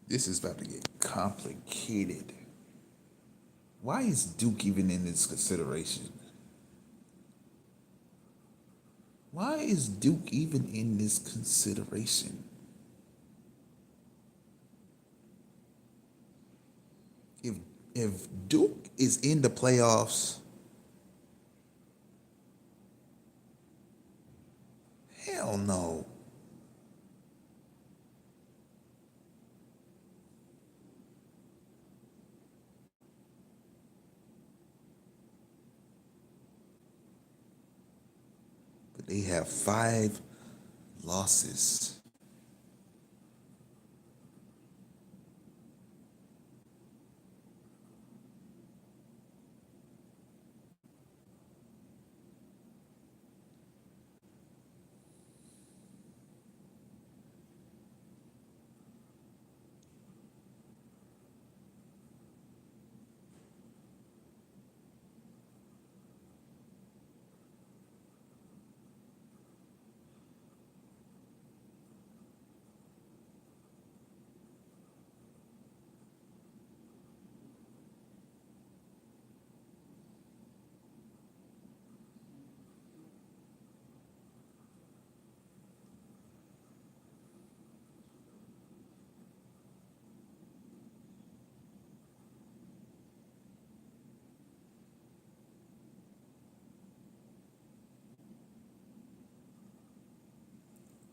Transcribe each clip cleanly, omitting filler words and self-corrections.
This is about to get complicated. Why is Duke even in this consideration? Why is Duke even in this consideration? If if Duke is in the playoffs, hell no. But they have 5 losses.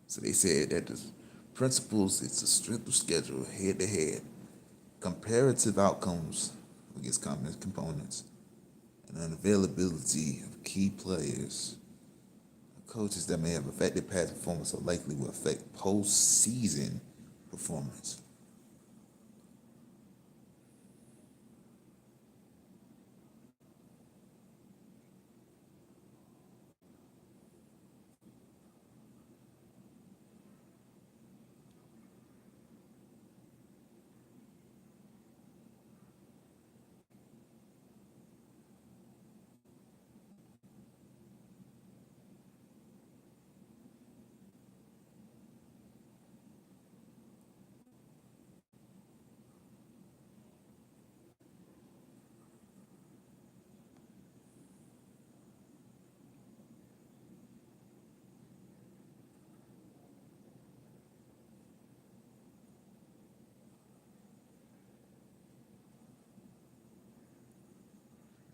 So they said that the principles it's a strength of schedule head to head, comparative outcomes against common components, and unavailability of key players. Coaches that may have affected past performance or likely will affect postseason performance.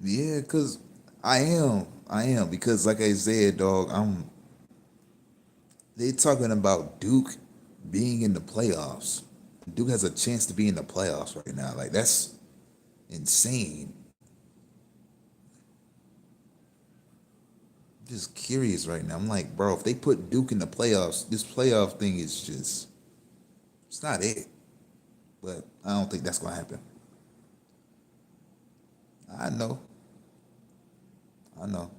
Yeah, cause I am because like I said, dog, they talking about Duke being in the playoffs. Duke has a chance to be in the playoffs right now. Like that's insane. Just curious right now. I'm like, bro, if they put Duke in the playoffs, this playoff thing is just it's not it. But I don't think that's gonna happen. I know. I know.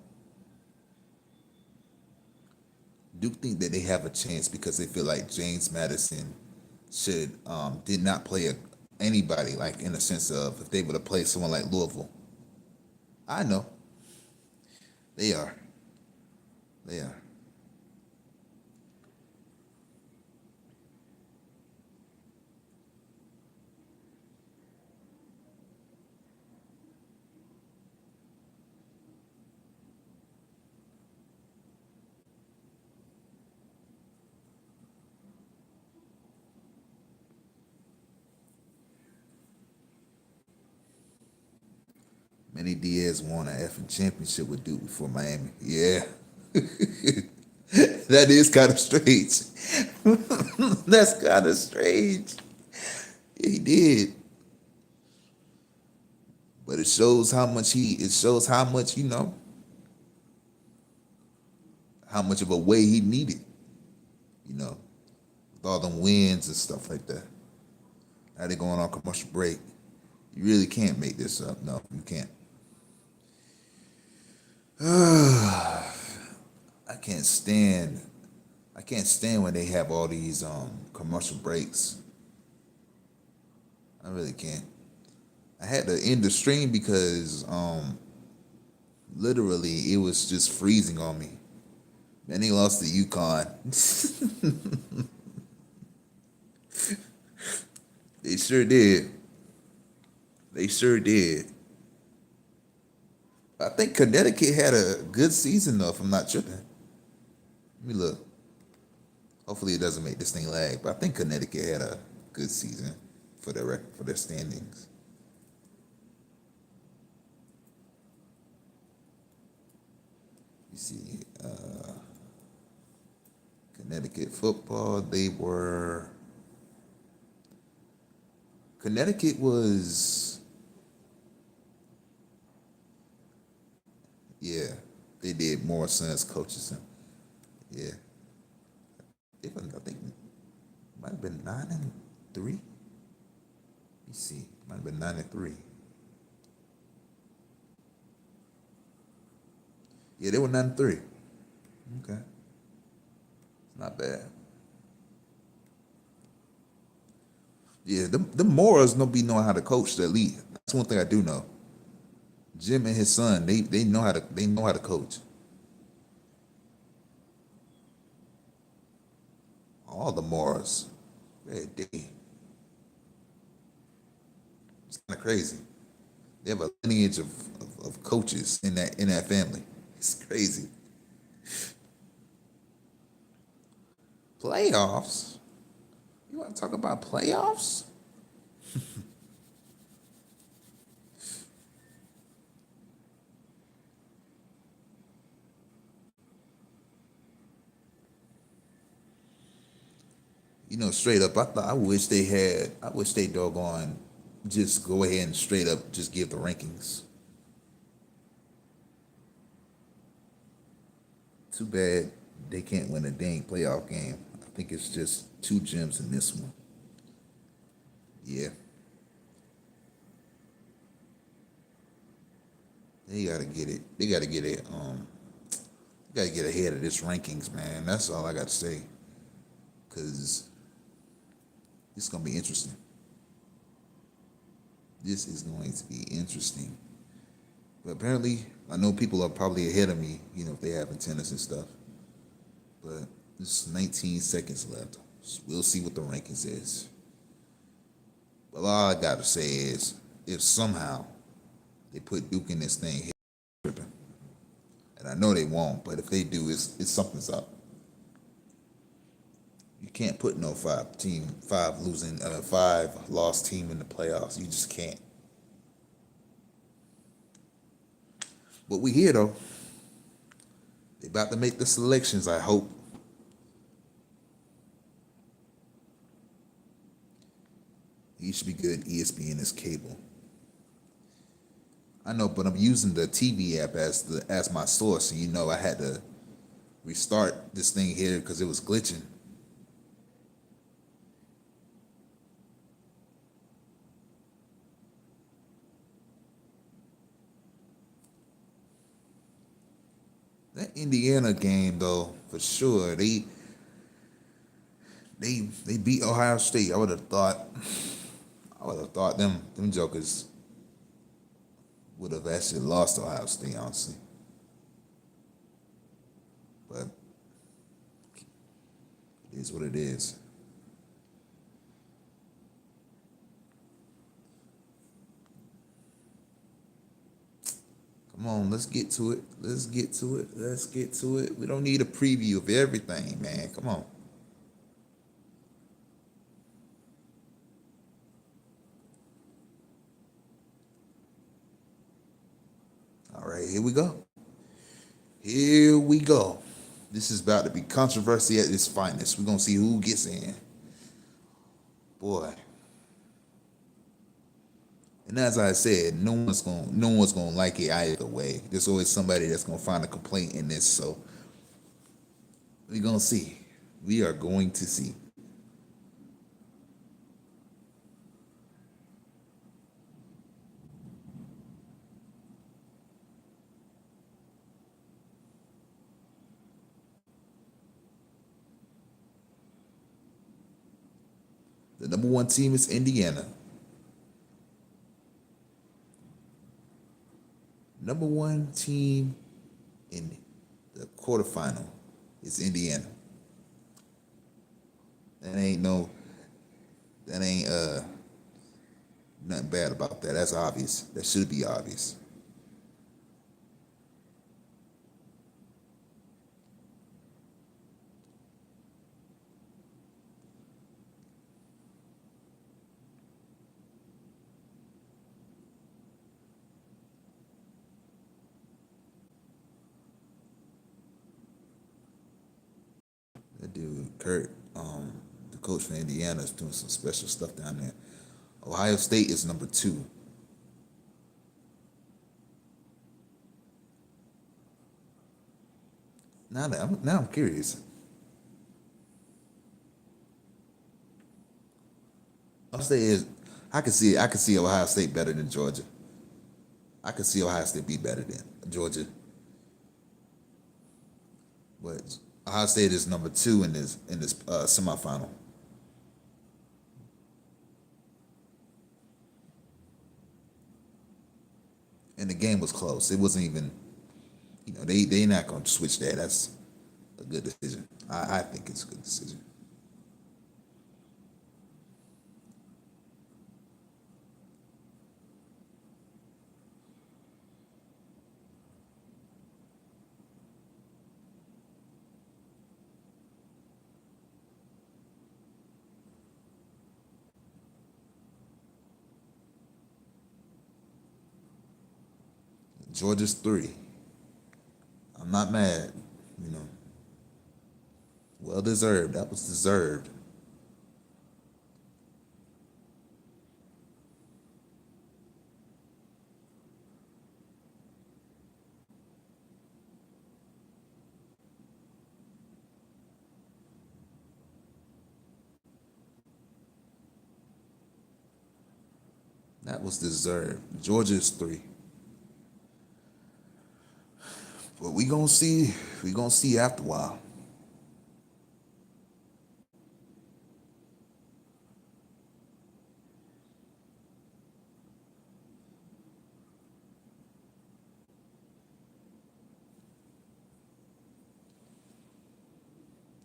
Duke think that they have a chance because they feel like James Madison should did not play anybody like in the sense of if they would have played someone like Louisville. I know they are. They are. Manny Diaz won an effing championship with Duke before Miami. Yeah, that is kind of strange. That's kind of strange. Yeah, he did, but it shows how much he. It shows how much how much of a way he needed. You know, with all them wins and stuff like that. Now they're going on commercial break. You really can't make this up. No, you can't. I can't stand. I can't stand when they have all these commercial breaks. I really can't. I had to end the stream because literally it was just freezing on me. Man, they lost to UConn. They sure did. They sure did. I think Connecticut had a good season though, if I'm not tripping. Let me look. Hopefully it doesn't make this thing lag, but I think Connecticut had a good season for their for their standings. You see, Connecticut football. Connecticut was, yeah, they did more Suns coaches. Yeah, I think might have been 9-3. You see, might have been 9-3. Yeah, they were 9-3. Okay, not bad. Yeah, the Moras don't be knowing how to coach the elite. That's one thing I do know. Jim and his son, they know how to coach. All the Moras. It's kind of crazy. They have a lineage of coaches in that family. It's crazy. Playoffs? You want to talk about playoffs? You know, straight up, I wish they doggone just go ahead and straight up just give the rankings. Too bad they can't win a dang playoff game. I think it's just two gems in this one. Yeah, they gotta get it. They gotta get it. Gotta get ahead of this rankings, man. That's all I got to say. Cause it's gonna be interesting. This is going to be interesting. But apparently, I know people are probably ahead of me, you know, if they have antennas and stuff. But there's 19 seconds left. So we'll see what the rankings is. But all I gotta say is, if somehow they put Duke in this thing, tripping, and I know they won't, but if they do, it's something's up. You can't put no five lost team in the playoffs. You just can't. But we here though. They about to make the selections, I hope. You should be good. ESPN is cable. I know, but I'm using the TV app as my source, and you know I had to restart this thing here because it was glitching. That Indiana game though, for sure, they beat Ohio State. I would have thought them jokers would have actually lost to Ohio State, honestly. But it is what it is. Come on, let's get to it. Let's get to it. Let's get to it. We don't need a preview of everything, man. Come on. All right, here we go. Here we go. This is about to be controversy at its finest. We're gonna see who gets in. Boy. And as I said, no one's gonna like it either way. There's always somebody that's gonna find a complaint in this. So we're gonna see. We are going to see. The number one team is Indiana. Number one team in the quarterfinal is Indiana. That ain't no. That ain't Nothing bad about that. That's obvious. That should be obvious. That dude, Kurt, the coach for Indiana, is doing some special stuff down there. Ohio State is number 2. Now I'm curious. Ohio State is. I can see Ohio State better than Georgia. I can see Ohio State be better than Georgia, but Ohio State is number 2 in this semifinal. And the game was close. It wasn't even. They not going to switch that. That's a good decision. I think it's a good decision. Georgia's 3. I'm not mad. You know, well deserved. That was deserved. That was deserved. Georgia's 3. But we gonna see. We gonna see after a while.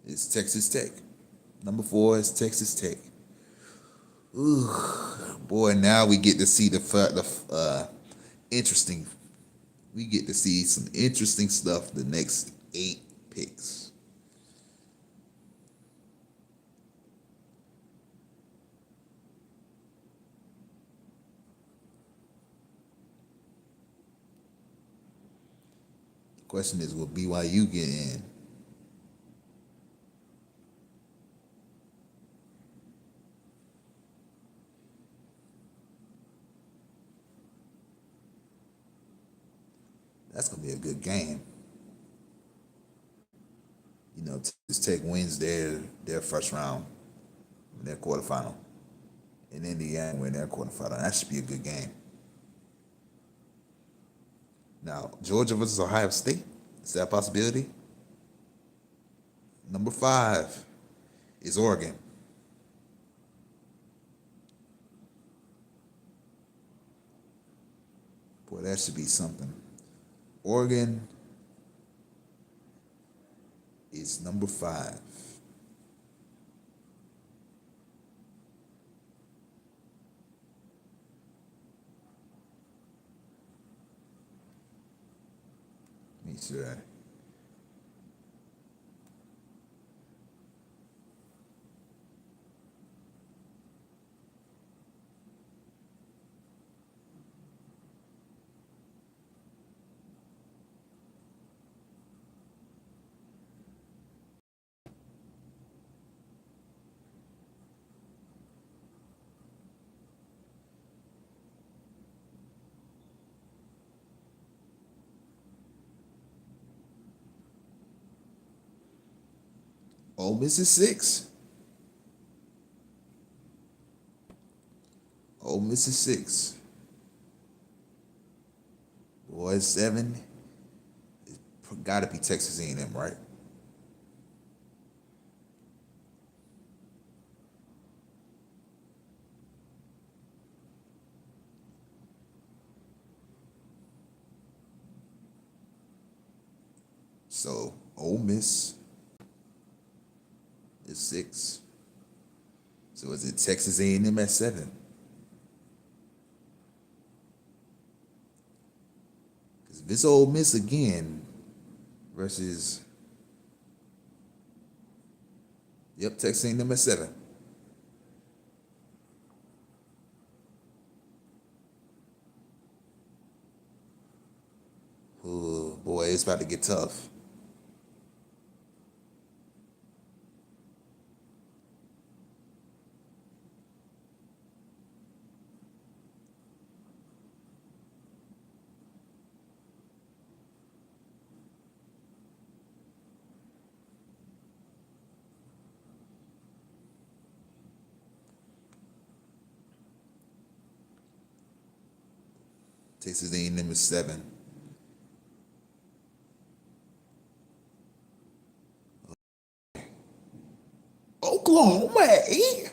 It's Texas Tech. Number 4 is Texas Tech. Ooh, boy! Now we get to see the interesting. We get to see some interesting stuff. The next 8 picks. Question is, will BYU get in? That's gonna be a good game. Texas Tech wins their first round, their quarterfinal, and Indiana win their quarterfinal. That should be a good game. Now, Georgia versus Ohio State, is that a possibility? Number 5 is Oregon. Boy, that should be something. Oregon is number 5. Let me see that. Ole Miss is 6. Ole Miss is 6. Boy, 7. Got to be Texas A&M, right? So Ole Miss is 6. So is it Texas A&M at 7? This Ole Miss again versus, yep, Texas A&M at 7. Oh boy, it's about to get tough. Texas A&M is 7. Oklahoma at 8.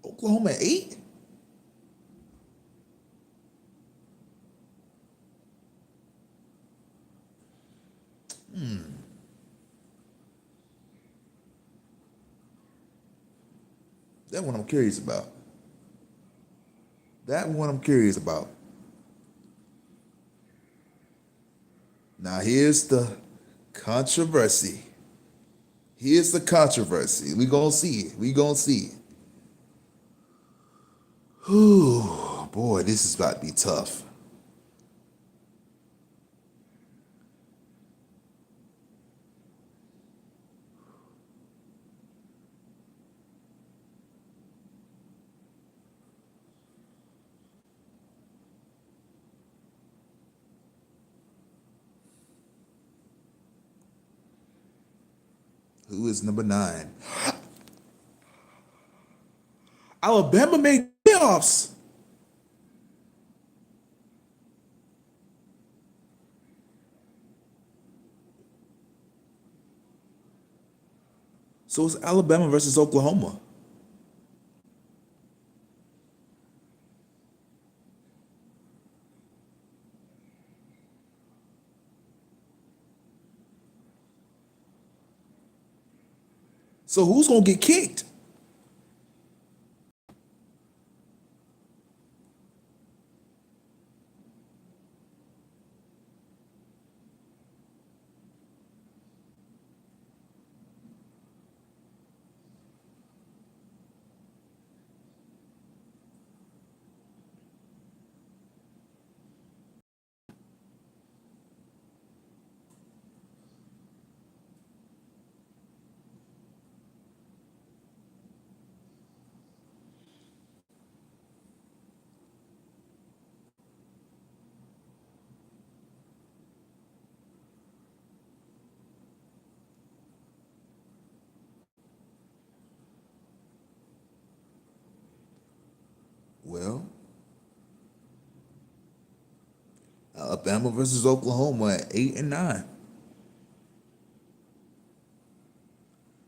Oklahoma at 8. That one I'm curious about. That one I'm curious about. Now here's the controversy. Here's the controversy. We gonna see it. We gonna see it. Whew, boy, this is about to be tough. Who is number 9? Alabama made playoffs. So it's Alabama versus Oklahoma. So who's gonna get kicked? Well, Alabama versus Oklahoma at 8 and 9.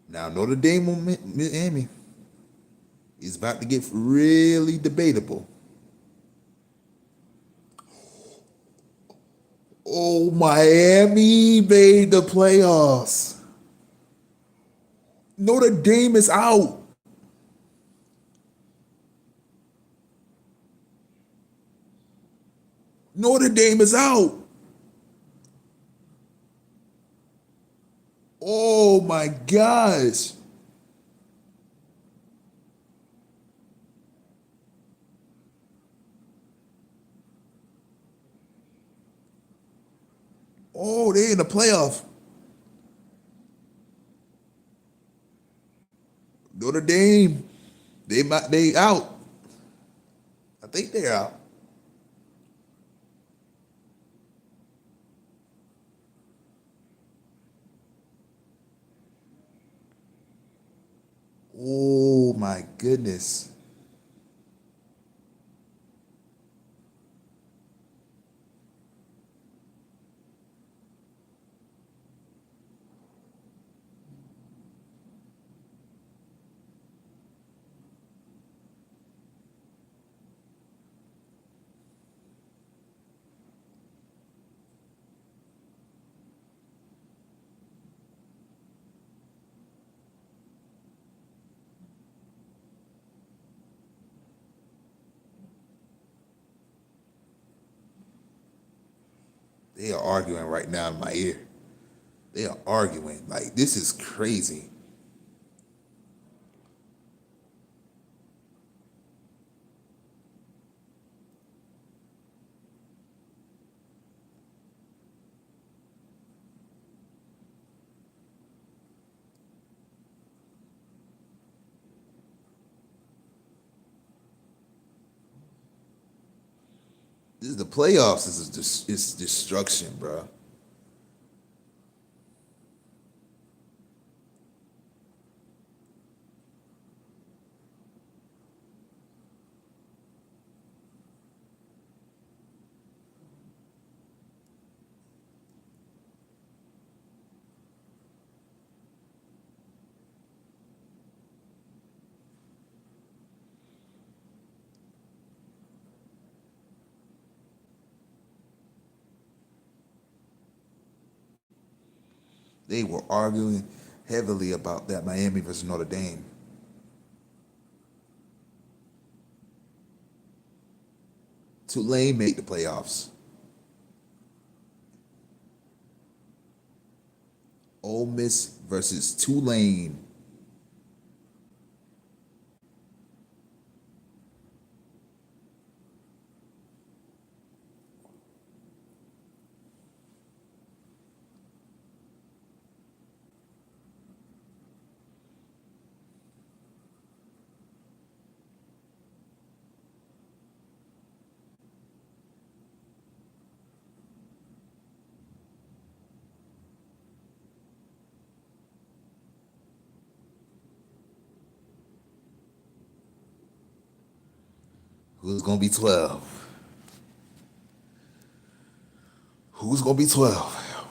Now Notre Dame on Miami is about to get really debatable. Oh, Miami made the playoffs. Notre Dame is out. Notre Dame is out. Oh my gosh. Oh, they in the playoff. Notre Dame, they out. I think they're out. Oh my goodness. They are arguing right now in my ear. They are arguing. Like, this is crazy. This is the playoffs. It's destruction, bro. They were arguing heavily about that Miami versus Notre Dame. Tulane made the playoffs. Ole Miss versus Tulane. Who's gonna be 12? Who's gonna be 12?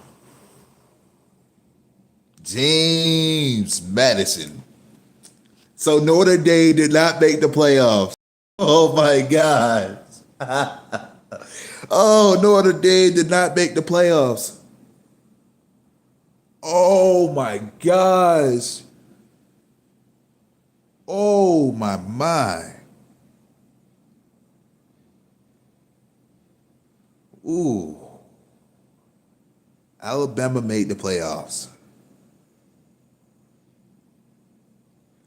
James Madison. So Notre Dame did not make the playoffs. Oh my God. Oh, Notre Dame did not make the playoffs. Oh my gosh. Oh my. Ooh. Alabama made the playoffs.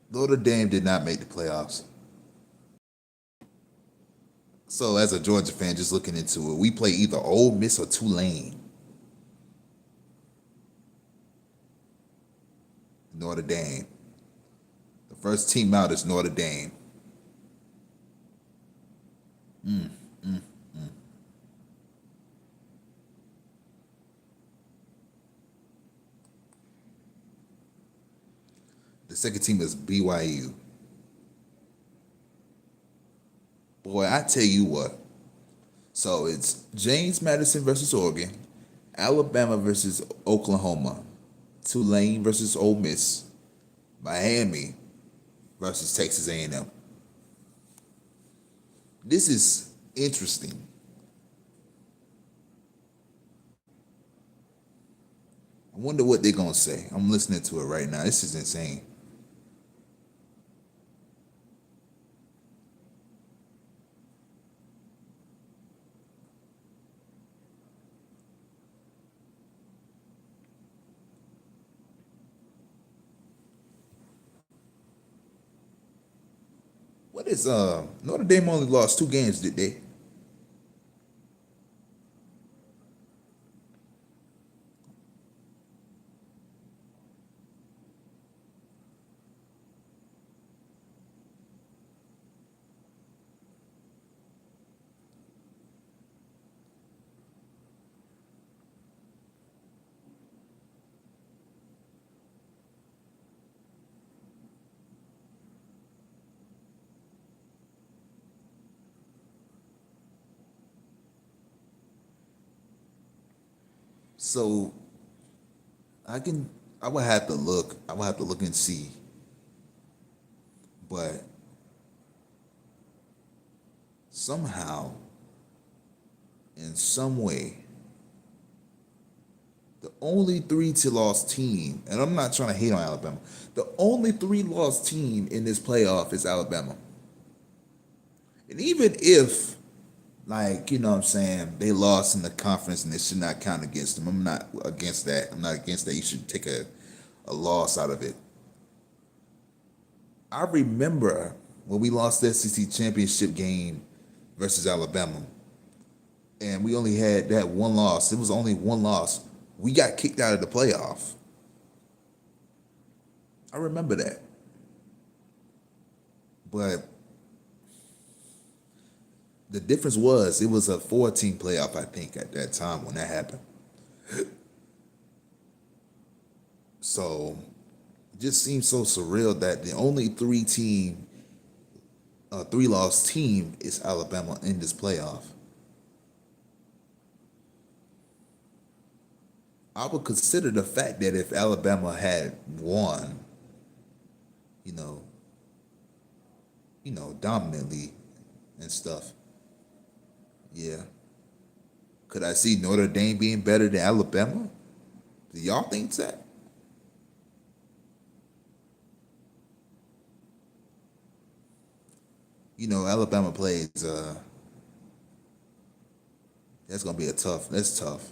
Notre Dame did not make the playoffs. So as a Georgia fan, just looking into it, we play either Ole Miss or Tulane. Notre Dame. The first team out is Notre Dame. The second team is BYU. Boy, I tell you what. So it's James Madison versus Oregon, Alabama versus Oklahoma, Tulane versus Ole Miss, Miami versus Texas A&M. This is interesting. I wonder what they're gonna say. I'm listening to it right now. This is insane. What is Notre Dame only lost 2 games, did they? So I would have to look. I would have to look and see. But somehow, in some way, the only 3 to loss team, and I'm not trying to hate on Alabama, the only 3 loss team in this playoff is Alabama. And even if Like, you know what I'm saying? They lost in the conference and it should not count against them. I'm not against that. I'm not against that. You should take a loss out of it. I remember when we lost the SEC championship game versus Alabama, and we only had that one loss. It was only one loss. We got kicked out of the playoff. I remember that. But the difference was it was a 14 playoff, I think, at that time when that happened. So it just seems so surreal that the only three loss team is Alabama in this playoff. I would consider the fact that if Alabama had won, you know, dominantly and stuff, yeah. Could I see Notre Dame being better than Alabama? Do y'all think that? Alabama plays. That's gonna be a tough. That's tough.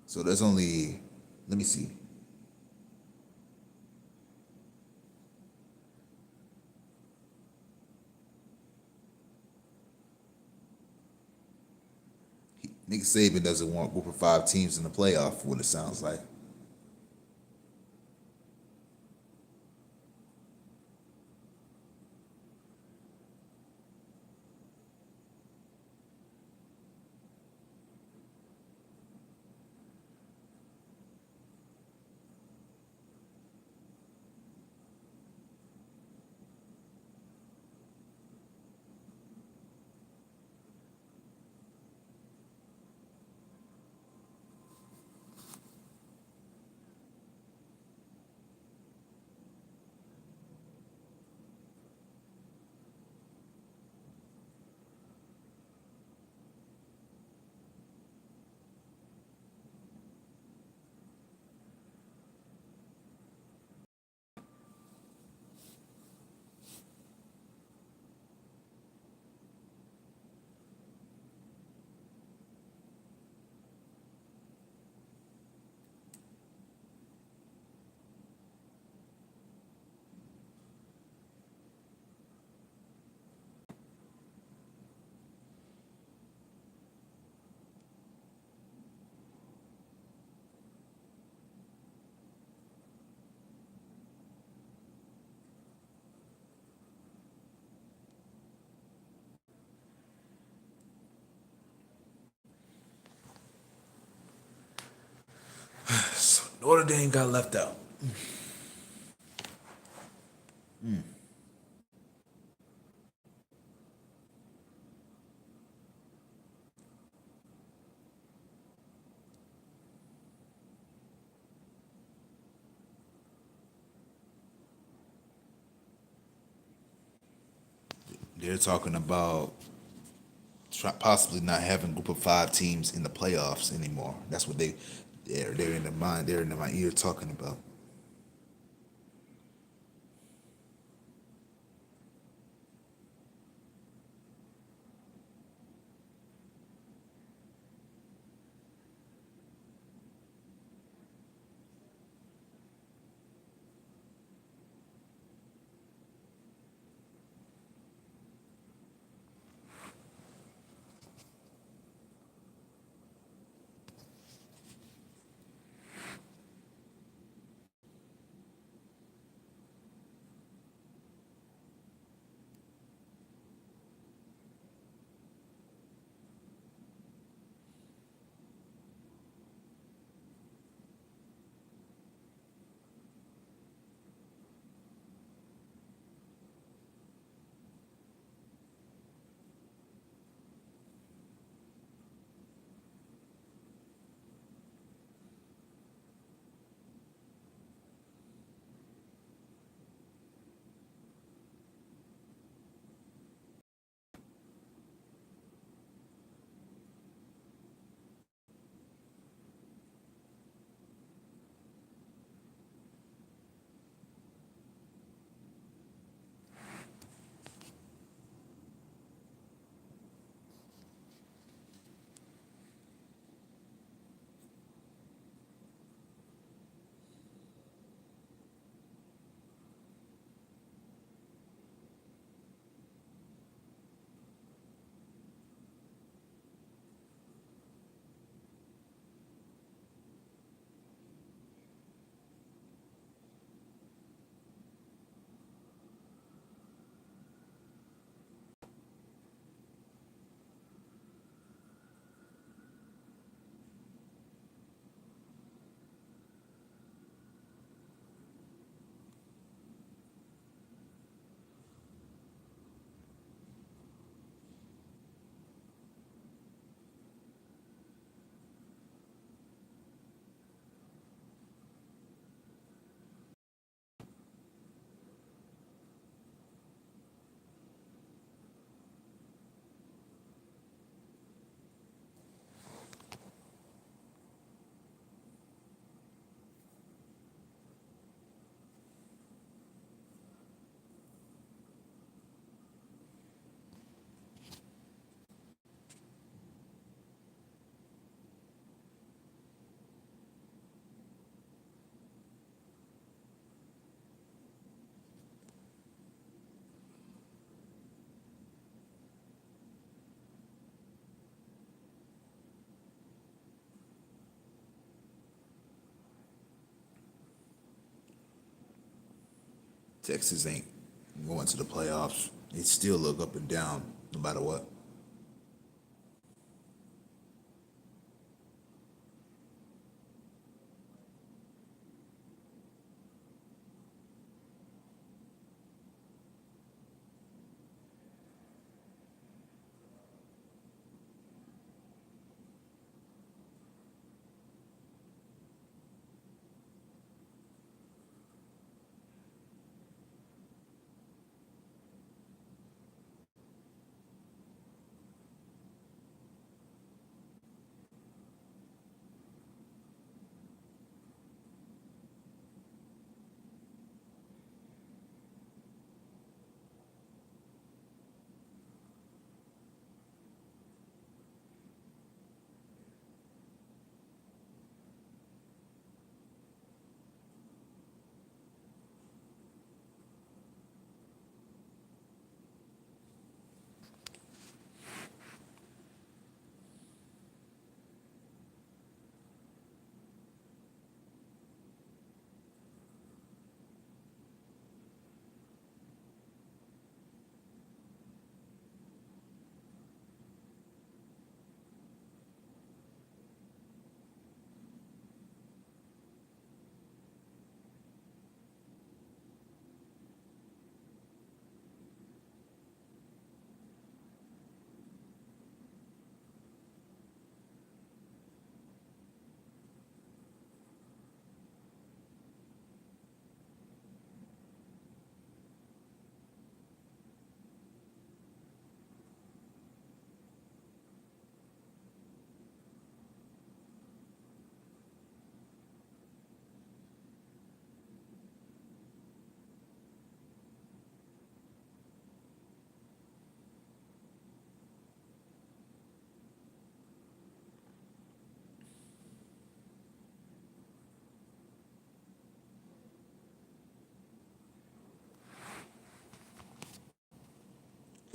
So there's only. Let me see. Nick Saban doesn't want group of five teams in the playoff. What it sounds like. So Notre Dame got left out. They're talking about possibly not having group of five teams in the playoffs anymore. That's what they're in the mind. They're in my ear talking about. Texas ain't going to the playoffs. They still look up and down no matter what.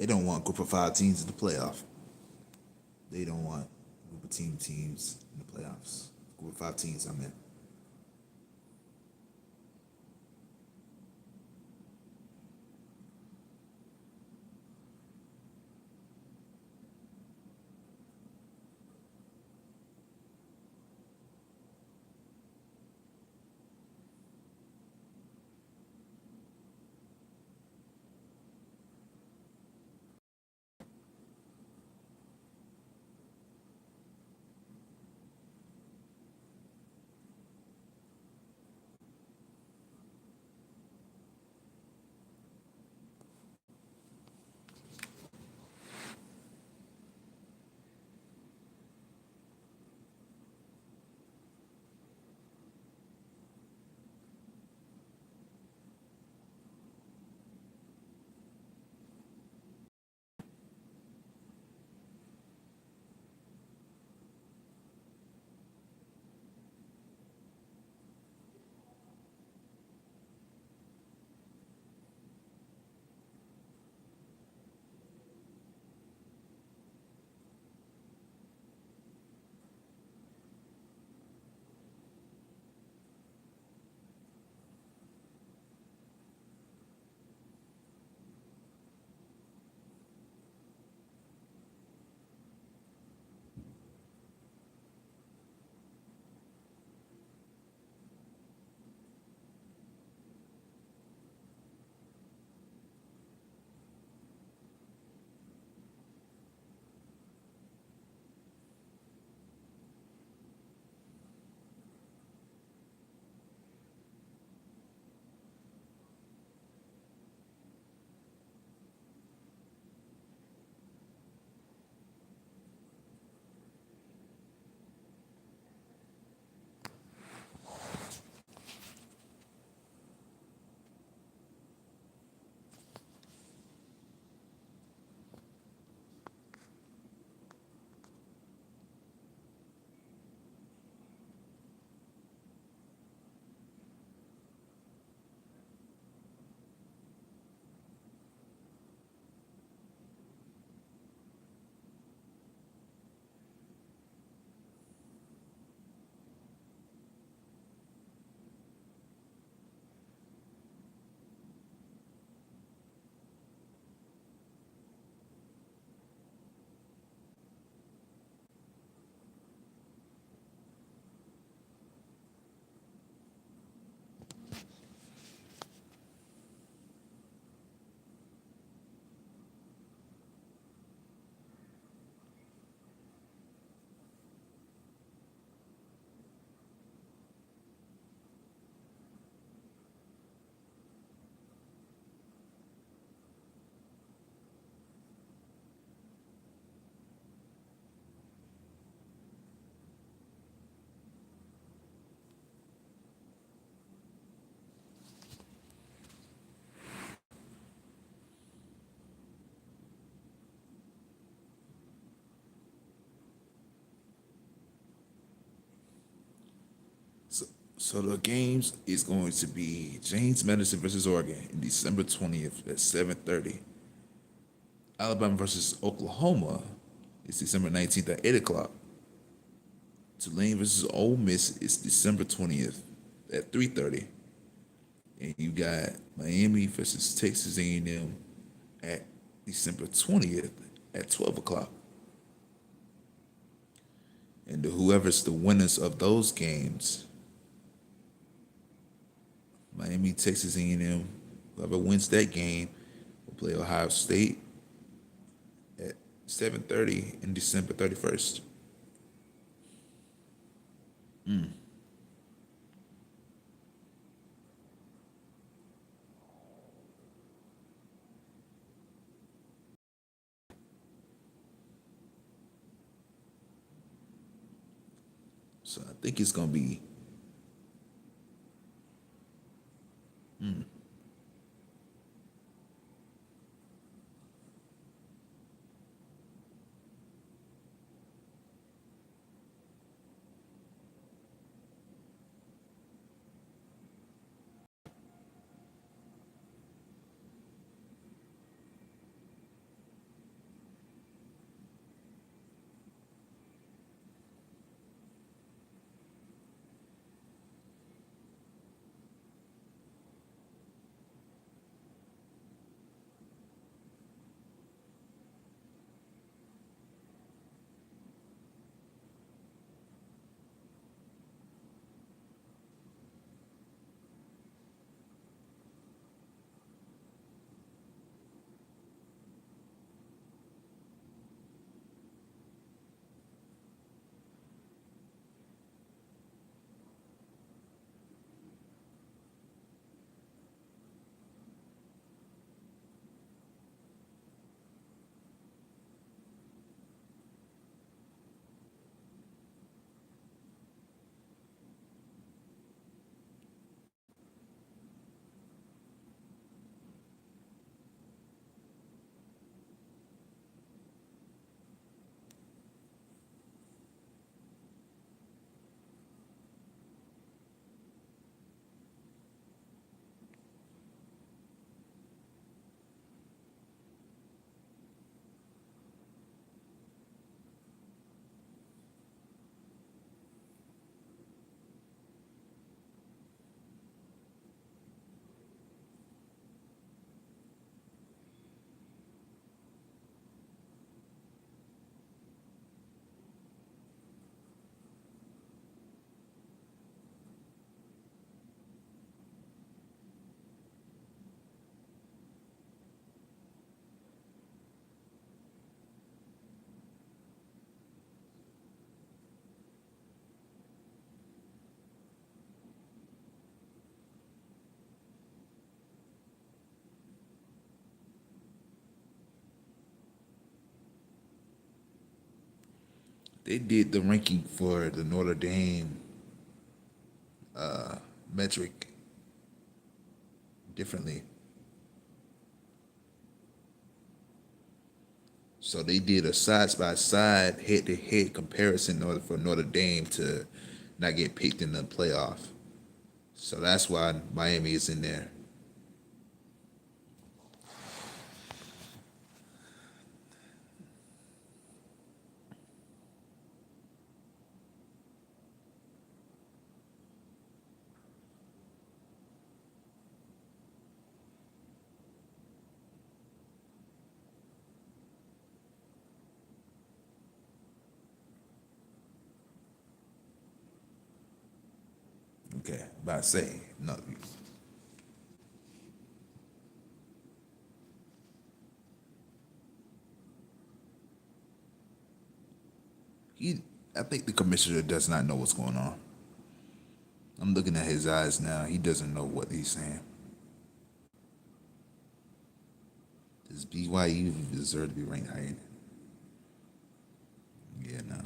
They don't want group of five teams in the playoff. They don't want group of teams in the playoffs. Group of five teams, I mean. So the games is going to be James Madison versus Oregon in December 20th at 7:30. Alabama versus Oklahoma is December 19th at 8 o'clock. Tulane versus Ole Miss is December 20th at 3:30. And you got Miami versus Texas A&M at December 20th at 12 o'clock. And whoever's the winners of those games, Miami, Texas A&M, whoever wins that game will play Ohio State at 7:30 in December 31st. So I think it's gonna be they did the ranking for the Notre Dame metric differently. So they did a side by side, head to head comparison in order for Notre Dame to not get picked in the playoff. So that's why Miami is in there. Okay, about to say no. He, I think the commissioner does not know what's going on. I'm looking at his eyes now. He doesn't know what he's saying. Does BYU even deserve to be ranked higher? Yeah, no.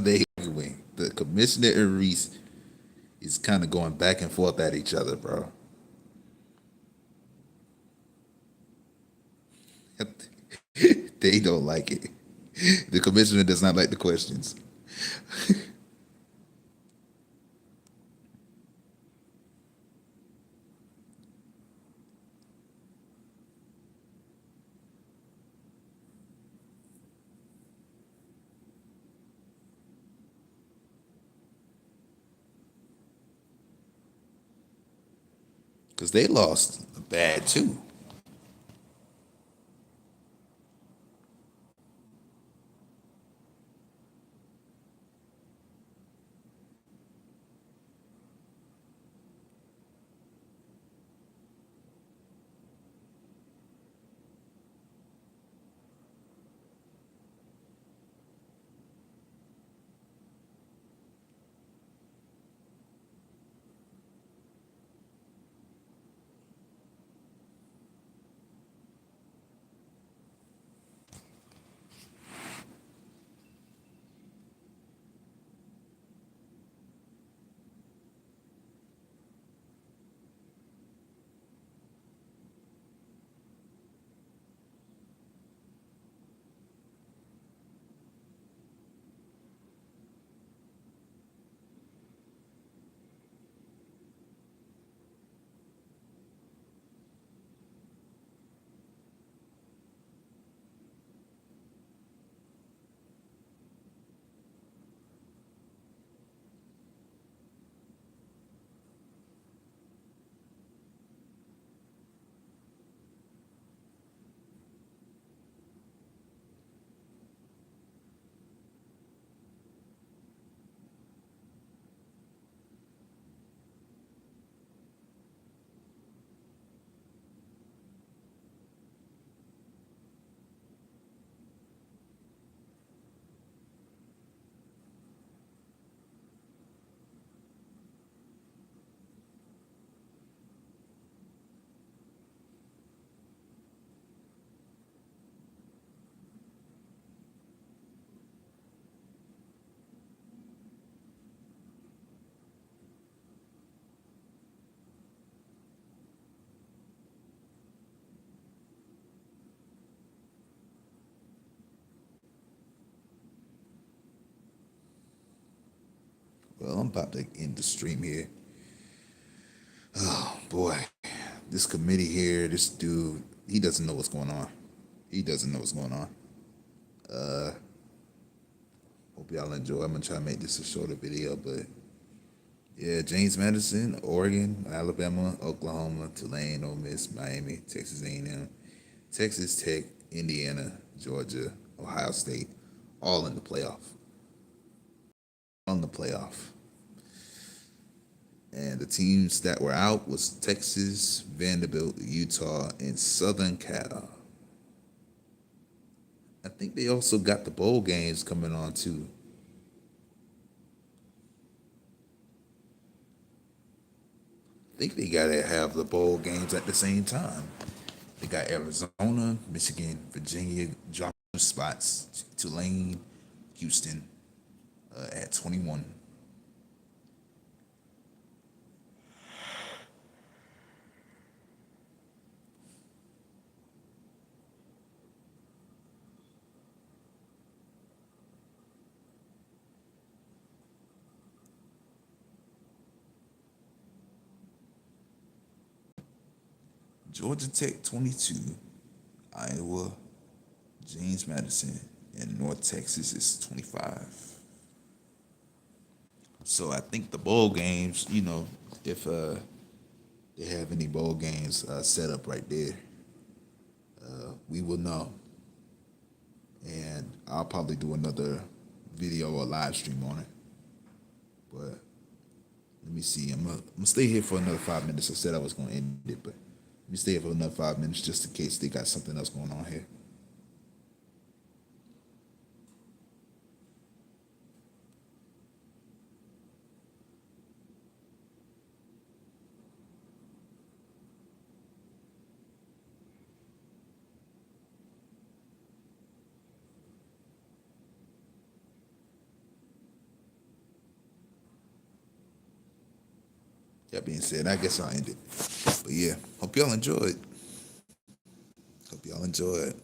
They arguing. The commissioner and Reese is kind of going back and forth at each other, bro. They don't like it. The commissioner does not like the questions. Because they lost bad too. Well, I'm about to end the stream here. Oh boy, this committee here, this dude, he doesn't know what's going on. He doesn't know what's going on. Hope y'all enjoy. I'm gonna try to make this a shorter video, but yeah, James Madison, Oregon, Alabama, Oklahoma, Tulane, Ole Miss, Miami, Texas A&M, Texas Tech, Indiana, Georgia, Ohio State, all in the playoff. On the playoff. And the teams that were out was Texas, Vanderbilt, Utah, and Southern Cal. I think they also got the bowl games coming on too. I think they gotta have the bowl games at the same time. They got Arizona, Michigan, Virginia, dropping spots, Tulane, Houston at 21. Georgia Tech 22, Iowa, James Madison, and North Texas is 25. So I think the bowl games, if they have any bowl games set up right there, we will know. And I'll probably do another video or live stream on it. But let me see. I'm gonna stay here for another 5 minutes. I said I was gonna end it, but let me stay here for another 5 minutes just in case they got something else going on here. That being said, I guess I'll end it. But yeah, hope y'all enjoyed. Hope y'all enjoyed.